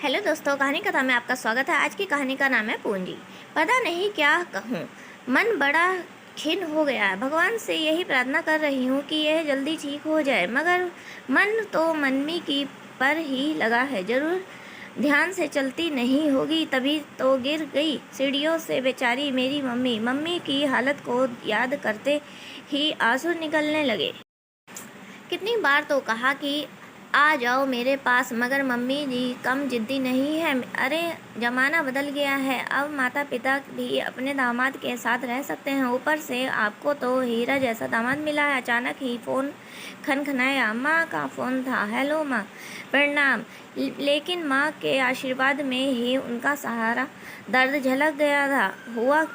Hello दोस्तों, कहानी कथा में आपका स्वागत है। आज की कहानी का नाम है पूंजी। पता नहीं क्या कहूँ, मन बड़ा खिन्न हो गया है। भगवान से यही प्रार्थना कर रही हूँ कि यह जल्दी ठीक हो जाए, मगर मन तो मम्मी की पर ही लगा है। जरूर ध्यान से चलती नहीं होगी, तभी तो गिर गई सीढ़ियों से बेचारी मेरी मम्मी। मम्मी की हालत को याद करते ही आंसू निकलने लगे। कितनी बार तो कहा कि आ जाओ मेरे पास, मगर मम्मी जी कम जिद्दी नहीं है। अरे ज़माना बदल गया है, अब माता पिता भी अपने दामाद के साथ रह सकते हैं। ऊपर से आपको तो हीरा जैसा दामाद मिला है। अचानक ही फ़ोन खनखनाया। माँ का फ़ोन था। हेलो माँ, प्रणाम। लेकिन माँ के आशीर्वाद में ही उनका सहारा दर्द झलक गया था। हुआ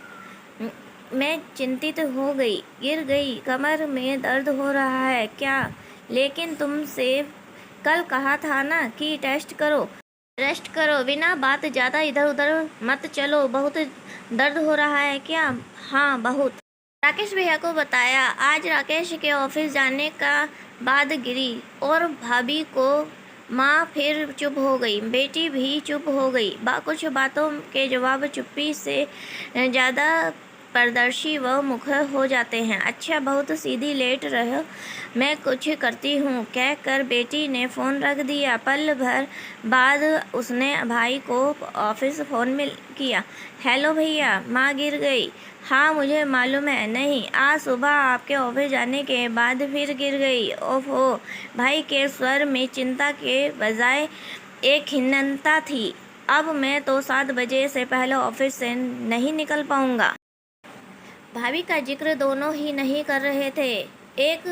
मैं चिंतित हो गई। गिर गई, कमर में दर्द हो रहा है क्या? लेकिन तुमसे कल कहा था ना कि रेस्ट करो, बिना बात ज़्यादा इधर उधर मत चलो। बहुत दर्द हो रहा है क्या? हाँ बहुत। राकेश भैया को बताया। आज राकेश के ऑफिस जाने का बाद गिरी और भाभी को माँ फिर चुप हो गई। बेटी भी चुप हो गई। कुछ बातों के जवाब चुप्पी से ज़्यादा पारदर्शी व मुखर हो जाते हैं। अच्छा, बहुत सीधी लेट रहो, मैं कुछ करती हूँ, कह कर बेटी ने फ़ोन रख दिया। पल भर बाद उसने भाई को ऑफिस फ़ोन में किया। हेलो भैया, माँ गिर गई। हाँ मुझे मालूम है। नहीं, आज सुबह आपके ऑफिस जाने के बाद फिर गिर गई। ओहो। भाई के स्वर में चिंता के बजाय एक खिन्नता थी। अब मैं तो 7 बजे से पहले ऑफिस से नहीं निकल पाऊंगा। भाभी का जिक्र दोनों ही नहीं कर रहे थे। एक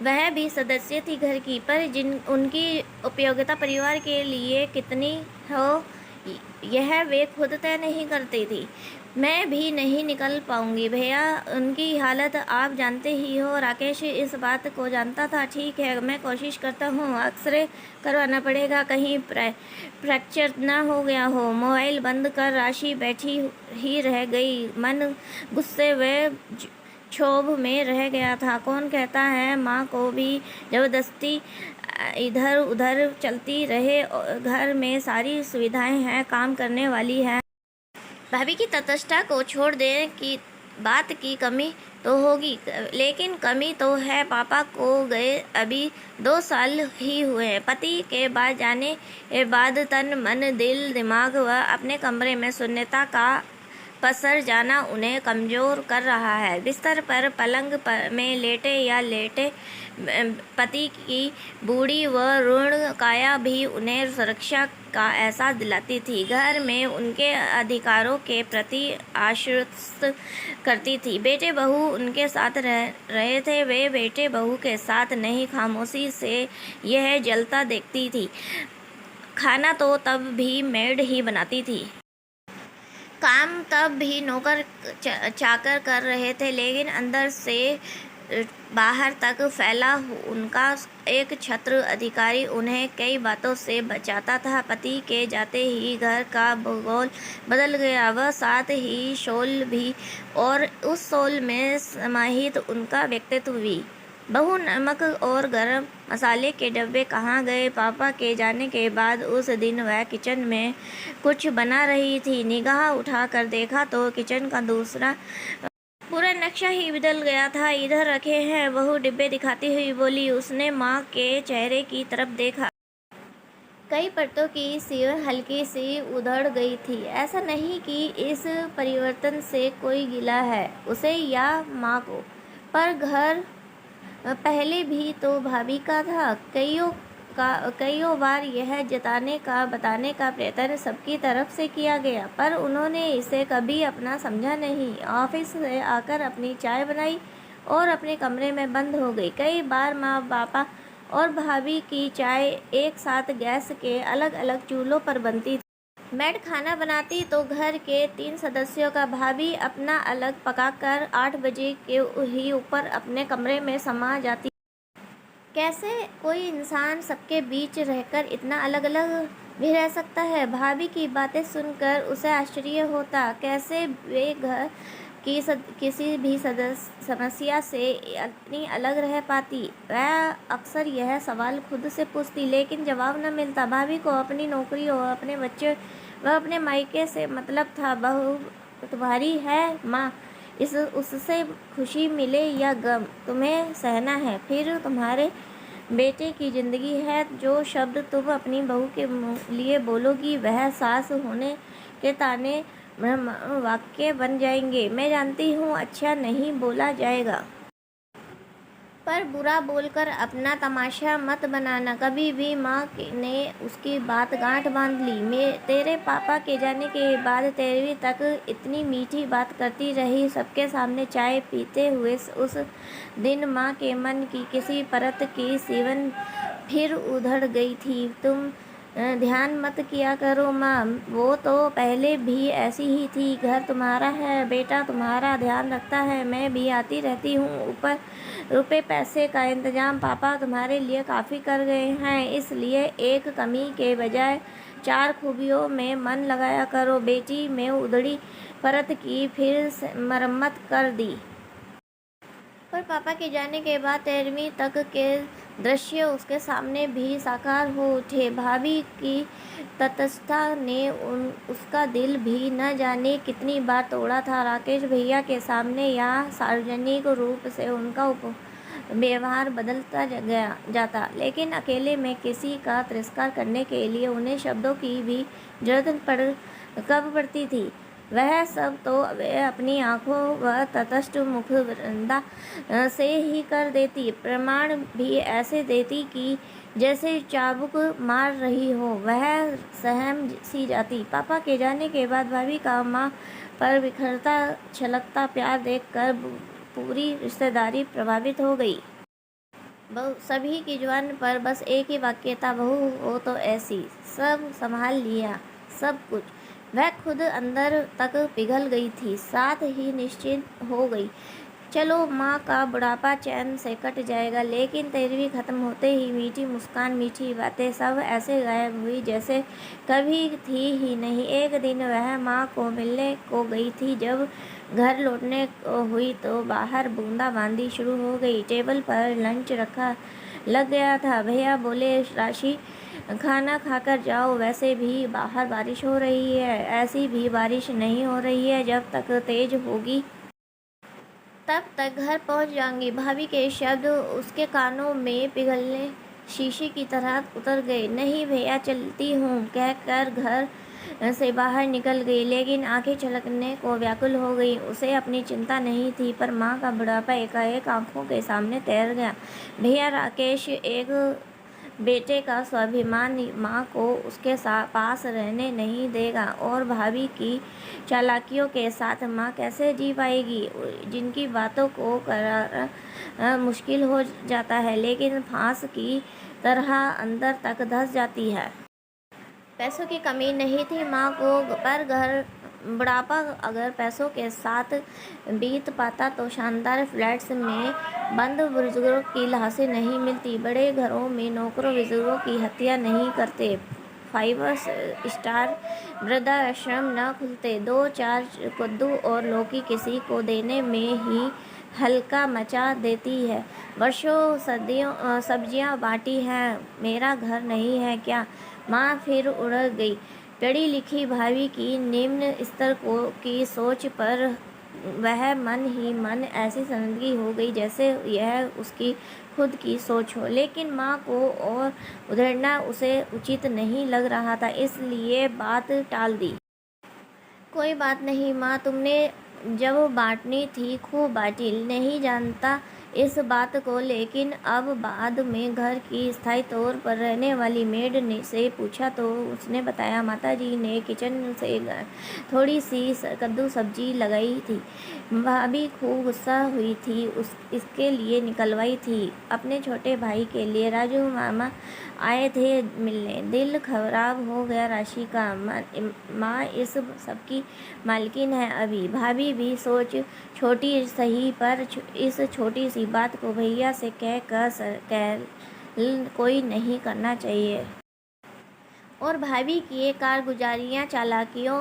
वह भी सदस्य थी घर की, पर जिन उनकी उपयोगिता परिवार के लिए कितनी हो यह वे खुद तय नहीं करती थी। मैं भी नहीं निकल पाऊंगी भैया, उनकी हालत आप जानते ही हो। राकेश इस बात को जानता था। ठीक है, मैं कोशिश करता हूँ। एक्सरे करवाना पड़ेगा, कहीं फ्रैक्चर ना हो गया हो। मोबाइल बंद कर राशि बैठी ही रह गई। मन गुस्से व क्षोभ में रह गया था। कौन कहता है माँ को भी ज़बरदस्ती इधर उधर चलती रहे। घर में सारी सुविधाएं हैं, काम करने वाली है। भाभी की तटस्थता को छोड़ दें कि बात की कमी तो होगी, लेकिन कमी तो है। पापा को गए अभी 2 साल ही हुए हैं। पति के बाद जाने के बाद तन मन दिल दिमाग व अपने कमरे में शून्यता का पसर जाना उन्हें कमज़ोर कर रहा है। बिस्तर पर पलंग में लेटे पति की बूढ़ी व रुग्ण काया भी उन्हें सुरक्षा का एहसास दिलाती थी। घर में उनके अधिकारों के प्रति आश्वस्त करती थी। बेटे बहू उनके साथ रहे थे, वे बेटे बहू के साथ नहीं, खामोशी से यह जलता देखती थी। खाना तो तब भी मेड ही बनाती थी, काम तब भी नौकर चाकर कर रहे थे, लेकिन अंदर से बाहर तक फैला उनका एक छत्र अधिकारी उन्हें कई बातों से बचाता था। पति के जाते ही घर का भूगोल बदल गया, वह साथ ही शोल भी, और उस शोल में समाहित उनका व्यक्तित्व भी। बहू, नमक और गरम मसाले के डब्बे कहाँ गए? पापा के जाने के बाद उस दिन वह किचन में कुछ बना रही थी। निगाह उठाकर देखा तो किचन का दूसरा पूरा नक्शा ही बदल गया था। इधर रखे हैं, बहू डिब्बे दिखाती हुई बोली। उसने माँ के चेहरे की तरफ देखा। कई परतों की सिर हल्की सी उधड़ गई थी। ऐसा नहीं कि इस परिवर्तन से कोई गिला है उसे या माँ को, पर घर पहले भी तो भाभी का था। कईयों बार यह बताने का प्रयत्न सबकी तरफ से किया गया, पर उन्होंने इसे कभी अपना समझा नहीं। ऑफिस से आकर अपनी चाय बनाई और अपने कमरे में बंद हो गई। कई बार माँ, पापा और भाभी की चाय एक साथ गैस के अलग अलग चूल्हों पर बनती थी। मेड खाना बनाती तो घर के 3 सदस्यों का भाभी अपना अलग पकाकर 8 बजे के ही ऊपर अपने कमरे में समा जाती। कैसे कोई इंसान सबके बीच रहकर इतना अलग अलग भी रह सकता है? भाभी की बातें सुनकर उसे आश्चर्य होता। कैसे वे घर किसी भी समस्या से इतनी अलग रह पाती। वह अक्सर यह सवाल खुद से पूछती, लेकिन जवाब न मिलता। भाभी को अपनी नौकरी और अपने बच्चे व अपने मायके से मतलब था। बहू तुम्हारी है माँ, उससे खुशी मिले या गम तुम्हें सहना है। फिर तुम्हारे बेटे की जिंदगी है। जो शब्द तुम अपनी बहू के लिए बोलोगी वह सास होने के ताने वाक्य बन जाएंगे। मैं जानती हूँ अच्छा नहीं बोला जाएगा, पर बुरा बोलकर अपना तमाशा मत बनाना। कभी भी माँ ने उसकी बात गांठ बांध ली। मैं तेरे पापा के जाने के बाद 13वीं तक इतनी मीठी बात करती रही, सबके सामने चाय पीते हुए। उस दिन माँ के मन की किसी परत की सिवन फिर उधड़ गई थी। तुम ध्यान मत किया करो माँ, वो तो पहले भी ऐसी ही थी। घर तुम्हारा है, बेटा तुम्हारा ध्यान रखता है। मैं भी आती रहती हूँ। ऊपर रुपए पैसे का इंतजाम पापा तुम्हारे लिए काफ़ी कर गए हैं, इसलिए एक कमी के बजाय 4 खूबियों में मन लगाया करो। बेटी में उधड़ी परत की फिर से मरम्मत कर दी। पर पापा के जाने के बाद 13वीं तक के दृश्य उसके सामने भी साकार हो उठे। भाभी की तटस्थता ने उसका दिल भी न जाने कितनी बार तोड़ा था। राकेश भैया के सामने या सार्वजनिक रूप से उनका व्यवहार बदलता जाता, लेकिन अकेले में किसी का तिरस्कार करने के लिए उन्हें शब्दों की भी जरूरत कब पड़ती थी। वह सब तो वे अपनी आंखों व तटस्थ मुखवृंदा से ही कर देती। प्रमाण भी ऐसे देती कि जैसे चाबुक मार रही हो। वह सहम सी जाती। पापा के जाने के बाद भाभी का माँ पर बिखरता छलकता प्यार देखकर पूरी रिश्तेदारी प्रभावित हो गई। सभी की जुबान पर बस एक ही वाक्य था, बहू हो तो ऐसी। सब संभाल लिया, सब कुछ। वह खुद अंदर तक पिघल गई थी, साथ ही निश्चिंत हो गई। चलो माँ का बुढ़ापा चैन से कट जाएगा। लेकिन 13वीं खत्म होते ही मीठी मुस्कान, मीठी बातें सब ऐसे गायब हुई जैसे कभी थी ही नहीं। एक दिन वह माँ को मिलने को गई थी। जब घर लौटने हुई तो बाहर बूंदाबांदी शुरू हो गई। टेबल पर लंच रखा लग गया था। भैया बोले, राशि खाना खाकर जाओ। वैसे भी बाहर बारिश हो रही है। ऐसी भी बारिश नहीं हो रही है, जब तक तेज होगी तब तक घर पहुंच जाऊंगी। भाभी के शब्द उसके कानों में पिघलने शीशे की तरह उतर गए। नहीं भैया, चलती हूँ कहकर घर से बाहर निकल गई, लेकिन आंखें छलकने को व्याकुल हो गई। उसे अपनी चिंता नहीं थी, पर माँ का बुढ़ापा एकाएक आंखों के सामने तैर गया। भैया राकेश एक बेटे का स्वाभिमान माँ को उसके पास रहने नहीं देगा, और भाभी की चालाकियों के साथ माँ कैसे जी पाएगी, जिनकी बातों को करारा मुश्किल हो जाता है, लेकिन फांस की तरह अंदर तक धंस जाती है। पैसों की कमी नहीं थी माँ को, पर घर बुढ़ापा अगर पैसों के साथ बीत पाता तो शानदार फ्लैट्स में बंद बुजुर्गों की लाशें नहीं मिलती। बड़े घरों में नौकरों बुजुर्गों की हत्या नहीं करते। 5 स्टार वृद्धाश्रम न खुलते। 2-4 कद्दू और लौकी किसी को देने में ही हल्का मचा देती है। वर्षों सदियों सब्जियां बांटी हैं, मेरा घर नहीं है क्या। माँ फिर उड़ गई। पढ़ी लिखी भाभी की निम्न स्तर की सोच पर वह मन ही मन ऐसी शर्मिंदगी हो गई जैसे यह उसकी खुद की सोच हो। लेकिन माँ को और उधेड़ना उसे उचित नहीं लग रहा था, इसलिए बात टाल दी। कोई बात नहीं माँ, तुमने जब बांटनी थी खूब बांटी, नहीं जानता इस बात को, लेकिन अब बाद में घर की स्थायी तौर पर रहने वाली मेड ने से पूछा तो उसने बताया, माताजी ने किचन से थोड़ी सी कद्दू सब्जी लगाई थी। भाभी खूब गुस्सा हुई थी, इसके लिए निकलवाई थी। अपने छोटे भाई के लिए राजू मामा आए थे मिलने। दिल खराब हो गया राशि का। माँ इस सबकी मालकिन है अभी। भाभी भी सोच छोटी सही, पर इस छोटी सी बात को भैया से कह कोई नहीं करना चाहिए। और भाभी की कारगुजारियाँ चालाकियों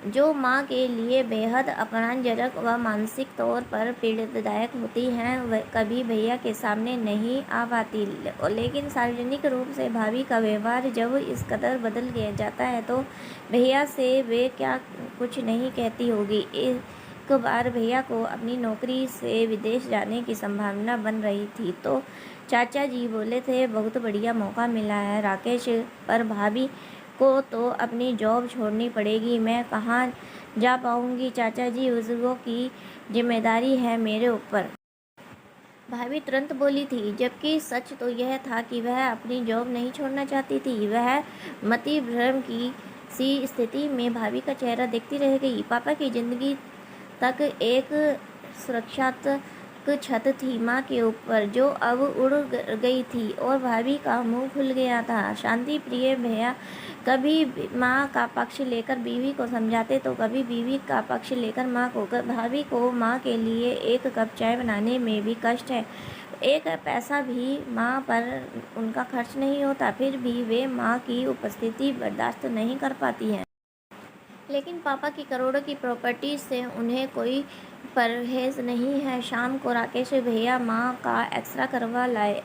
जो माँ के लिए बेहद अपमानजनक व मानसिक तौर पर पीड़ादायक होती हैं, वह कभी भैया के सामने नहीं आ पाती। लेकिन सार्वजनिक रूप से भाभी का व्यवहार जब इस कदर बदल गया जाता है तो भैया से वे क्या कुछ नहीं कहती होगी। एक बार भैया को अपनी नौकरी से विदेश जाने की संभावना बन रही थी तो चाचा जी बोले थे, बहुत बढ़िया मौका मिला है राकेश, पर भाभी को तो अपनी जॉब छोड़नी पड़ेगी। मैं कहाँ जा पाऊँगी चाचा जी, बुजुर्गों की जिम्मेदारी है मेरे ऊपर। भाभी तुरंत बोली थी, जबकि सच तो यह था कि वह अपनी जॉब नहीं छोड़ना चाहती थी। वह मति भ्रम की सी स्थिति में भाभी का चेहरा देखती रह गई। पापा की जिंदगी तक एक सुरक्षात्मक छत थी माँ के ऊपर, जो अब उड़ गई थी और भाभी का मुंह खुल गया था। शांति प्रिय भैया कभी माँ का पक्ष लेकर बीवी को समझाते तो कभी बीवी का पक्ष लेकर माँ को। भाभी को माँ के लिए एक कप चाय बनाने में भी कष्ट है, एक पैसा भी माँ पर उनका खर्च नहीं होता, फिर भी वे माँ की उपस्थिति बर्दाश्त नहीं कर पाती हैं। लेकिन पापा की करोड़ों की प्रॉपर्टी से उन्हें कोई परहेज नहीं है। शाम को राकेश भैया माँ का एक्सरा करवा लाए।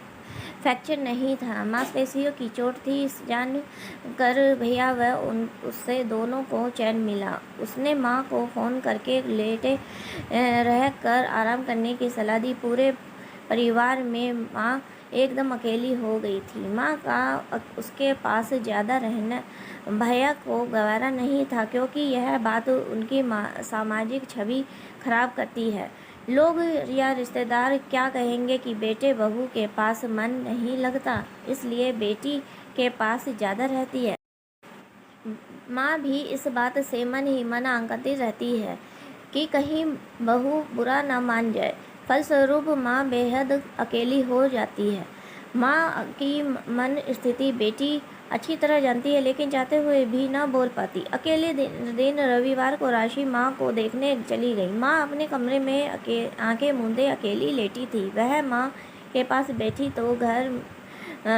फ्रैक्चर नहीं था, मांसपेशियों की चोट थी। जान कर भैया व उससे दोनों को चैन मिला। उसने माँ को फ़ोन करके लेटे रह कर आराम करने की सलाह दी। पूरे परिवार में माँ एकदम अकेली हो गई थी। माँ का उसके पास ज़्यादा रहना भैया को गवारा नहीं था, क्योंकि यह बात उनकी सामाजिक छवि खराब करती है। लोग या रिश्तेदार क्या कहेंगे कि बेटे बहू के पास मन नहीं लगता, इसलिए बेटी के पास ज़्यादा रहती है। माँ भी इस बात से मन ही मन आंकती रहती है कि कहीं बहू बुरा न मान जाए। फलस्वरूप माँ बेहद अकेली हो जाती है। माँ की मन स्थिति बेटी अच्छी तरह जानती है, लेकिन चाहते हुए भी न बोल पाती। अकेले दिन रविवार को राशि माँ को देखने चली गई। माँ अपने कमरे में आंखें मूंदे अकेली लेटी थी। वह माँ के पास बैठी तो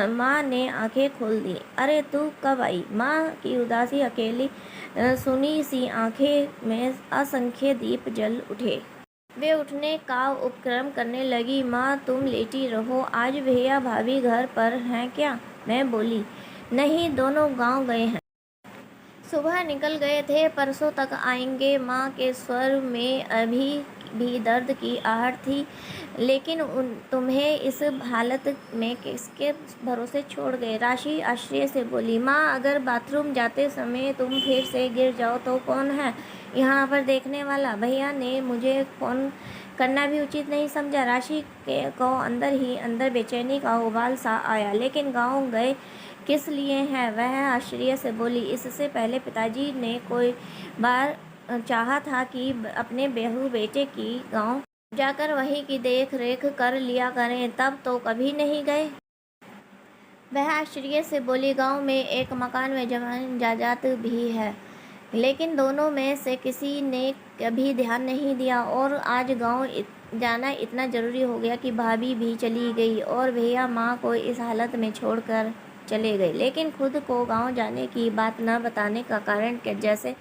माँ ने आंखें खोल दी। अरे तू कब आई? माँ की उदासी अकेली सुनी सी आंखें में असंख्य दीप जल उठे। वे उठने का उपक्रम करने लगी। माँ तुम लेटी रहो, आज भैया भाभी घर पर हैं क्या? मैं बोली, नहीं, दोनों गांव गए हैं। सुबह निकल गए थे, परसों तक आएंगे। माँ के स्वर में अभी भी दर्द की आहट थी। लेकिन तुम्हें इस हालत में किसके भरोसे छोड़ गए? राशि आश्चर्य से बोली। माँ अगर बाथरूम जाते समय तुम फिर से गिर जाओ तो कौन है यहाँ पर देखने वाला? भैया ने मुझे फ़ोन करना भी उचित नहीं समझा। राशि को अंदर ही अंदर बेचैनी का उबाल सा आया। लेकिन गाँव गए किस लिए हैं? वह आश्चर्य से बोली। इससे पहले पिताजी ने कोई बार चाहा था कि अपने बहू बेटे की गांव जाकर वहीं की देख रेख कर लिया करें, तब तो कभी नहीं गए। वह आश्चर्य से बोली, गांव में एक मकान में जमीन जायदाद भी है, लेकिन दोनों में से किसी ने कभी ध्यान नहीं दिया। और आज गांव जाना इतना ज़रूरी हो गया कि भाभी भी चली गई और भैया माँ को इस हालत में छोड़कर चले गए। लेकिन खुद को गांव जाने की बात न बताने का कारण के जैसे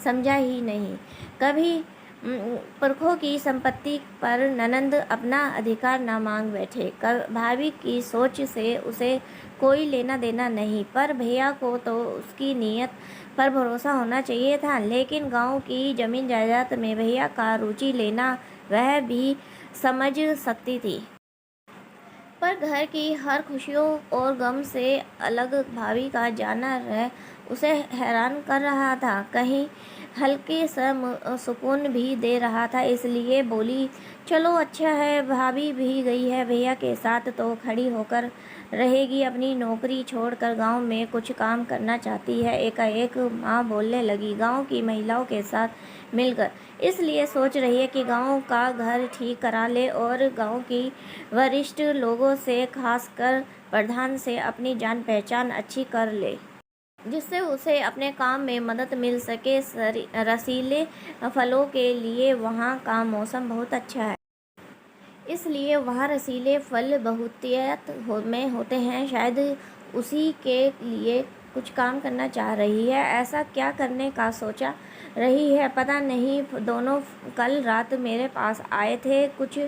समझा ही नहीं। कभी पुरखों की संपत्ति पर ननंद अपना अधिकार न मांग बैठे। भाभी की सोच से उसे कोई लेना देना नहीं, पर भैया को तो उसकी नीयत पर भरोसा होना चाहिए था। लेकिन गांव की जमीन जायदाद में भैया का रुचि लेना वह भी समझ सकती थी, पर घर की हर खुशियों और गम से अलग भाभी का जाना उसे हैरान कर रहा था, कहीं हल्के सा सुकून भी दे रहा था। इसलिए बोली, चलो अच्छा है, भाभी भी गई है भैया के साथ तो खड़ी होकर रहेगी, अपनी नौकरी छोड़कर गांव में कुछ काम करना चाहती है। एकाएक माँ बोलने लगी, गांव की महिलाओं के साथ मिलकर इसलिए सोच रही है कि गांव का घर ठीक करा ले और गांव की वरिष्ठ लोगों से, खासकर प्रधान से अपनी जान पहचान अच्छी कर ले, जिससे उसे अपने काम में मदद मिल सके। रसीले फलों के लिए वहाँ का मौसम बहुत अच्छा है, इसलिए वहाँ रसीले फल बहुतायत में होते हैं। शायद उसी के लिए कुछ काम करना चाह रही है। ऐसा क्या करने का सोचा रही है पता नहीं। दोनों कल रात मेरे पास आए थे, कुछ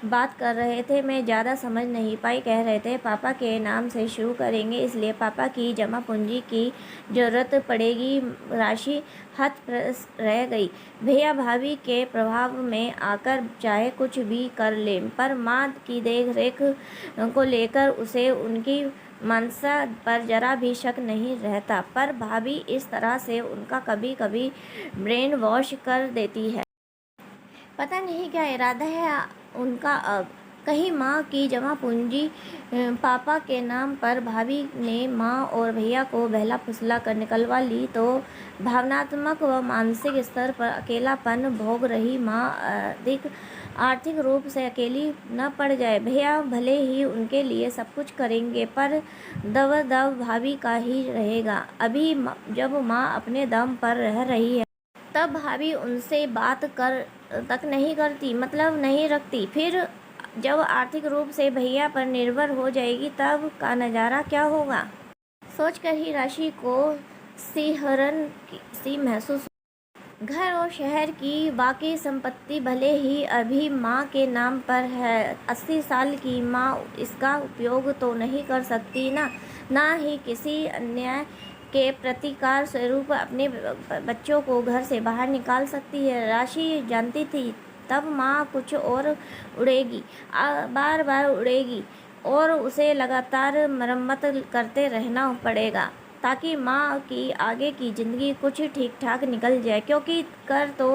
बात कर रहे थे, मैं ज़्यादा समझ नहीं पाई। कह रहे थे पापा के नाम से शुरू करेंगे, इसलिए पापा की जमा पूंजी की ज़रूरत पड़ेगी। राशि हतप्रभ रह गई। भैया भाभी के प्रभाव में आकर चाहे कुछ भी कर ले, पर माँ की देख रेख को लेकर उसे उनकी मंशा पर जरा भी शक नहीं रहता। पर भाभी इस तरह से उनका कभी कभी ब्रेन वॉश कर देती है। पता नहीं क्या इरादा है उनका अब। कहीं माँ की जमा पूंजी पापा के नाम पर भाभी ने माँ और भैया को बहला फुसला कर निकलवा ली तो भावनात्मक व मानसिक स्तर पर अकेलापन भोग रही माँ अधिक आर्थिक रूप से अकेली न पड़ जाए। भैया भले ही उनके लिए सब कुछ करेंगे, पर दब भाभी का ही रहेगा। अभी जब माँ अपने दम पर रह रही है तब भाभी उनसे बात कर तक नहीं करती, मतलब नहीं रखती। फिर जब आर्थिक रूप से भैया पर निर्भर हो जाएगी तब का नज़ारा क्या होगा। सोचकर ही राशि को सिहरन सी महसूस। घर और शहर की बाकी संपत्ति भले ही अभी माँ के नाम पर है, 80 साल की माँ इसका उपयोग तो नहीं कर सकती ना ही किसी अन्याय के प्रतिकार स्वरूप अपने बच्चों को घर से बाहर निकाल सकती है। राशि जानती थी तब माँ कुछ और उड़ेगी, बार बार उड़ेगी और उसे लगातार मरम्मत करते रहना पड़ेगा ताकि माँ की आगे की ज़िंदगी कुछ ठीक ठाक निकल जाए, क्योंकि कर तो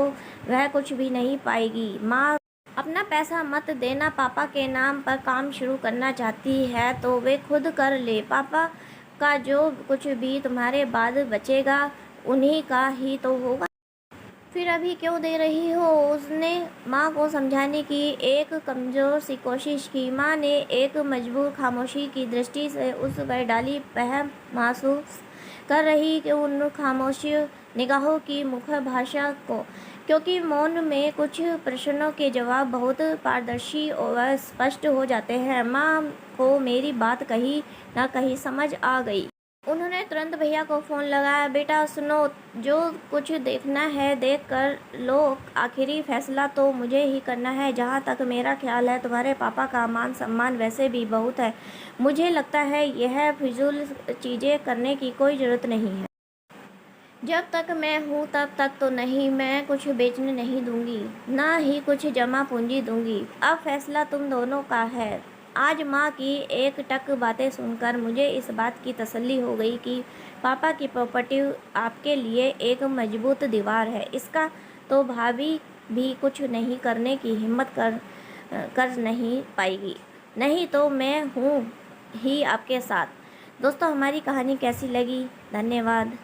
वह कुछ भी नहीं पाएगी। माँ अपना पैसा मत देना, पापा के नाम पर काम शुरू करना चाहती है तो वे खुद कर ले। पापा का जो कुछ भी तुम्हारे बाद बचेगा उन्हीं का ही तो होगा। फिर अभी क्यों दे रही हो। उसने माँ को समझाने की एक कमज़ोर सी कोशिश की। माँ ने एक मजबूर खामोशी की दृष्टि से उस पर डाली। वह महसूस कर रही कि उन खामोशी निगाहों की मुख्य भाषा को, क्योंकि मौन में कुछ प्रश्नों के जवाब बहुत पारदर्शी और स्पष्ट हो जाते हैं। माँ को मेरी बात कहीं ना कहीं समझ आ गई। उन्होंने तुरंत भैया को फ़ोन लगाया। बेटा सुनो, जो कुछ देखना है देख कर लो, आखिरी फैसला तो मुझे ही करना है। जहाँ तक मेरा ख्याल है तुम्हारे पापा का मान सम्मान वैसे भी बहुत है, मुझे लगता है यह फिजूल चीज़ें करने की कोई ज़रूरत नहीं है। जब तक मैं हूँ तब तक तो नहीं, मैं कुछ बेचने नहीं दूंगी, ना ही कुछ जमा पूंजी दूंगी। अब फैसला तुम दोनों का है। आज माँ की एक टक बातें सुनकर मुझे इस बात की तसल्ली हो गई कि पापा की प्रॉपर्टी आपके लिए एक मजबूत दीवार है। इसका तो भाभी भी कुछ नहीं करने की हिम्मत कर नहीं पाएगी। नहीं तो मैं हूँ ही आपके साथ। दोस्तों, हमारी कहानी कैसी लगी? धन्यवाद।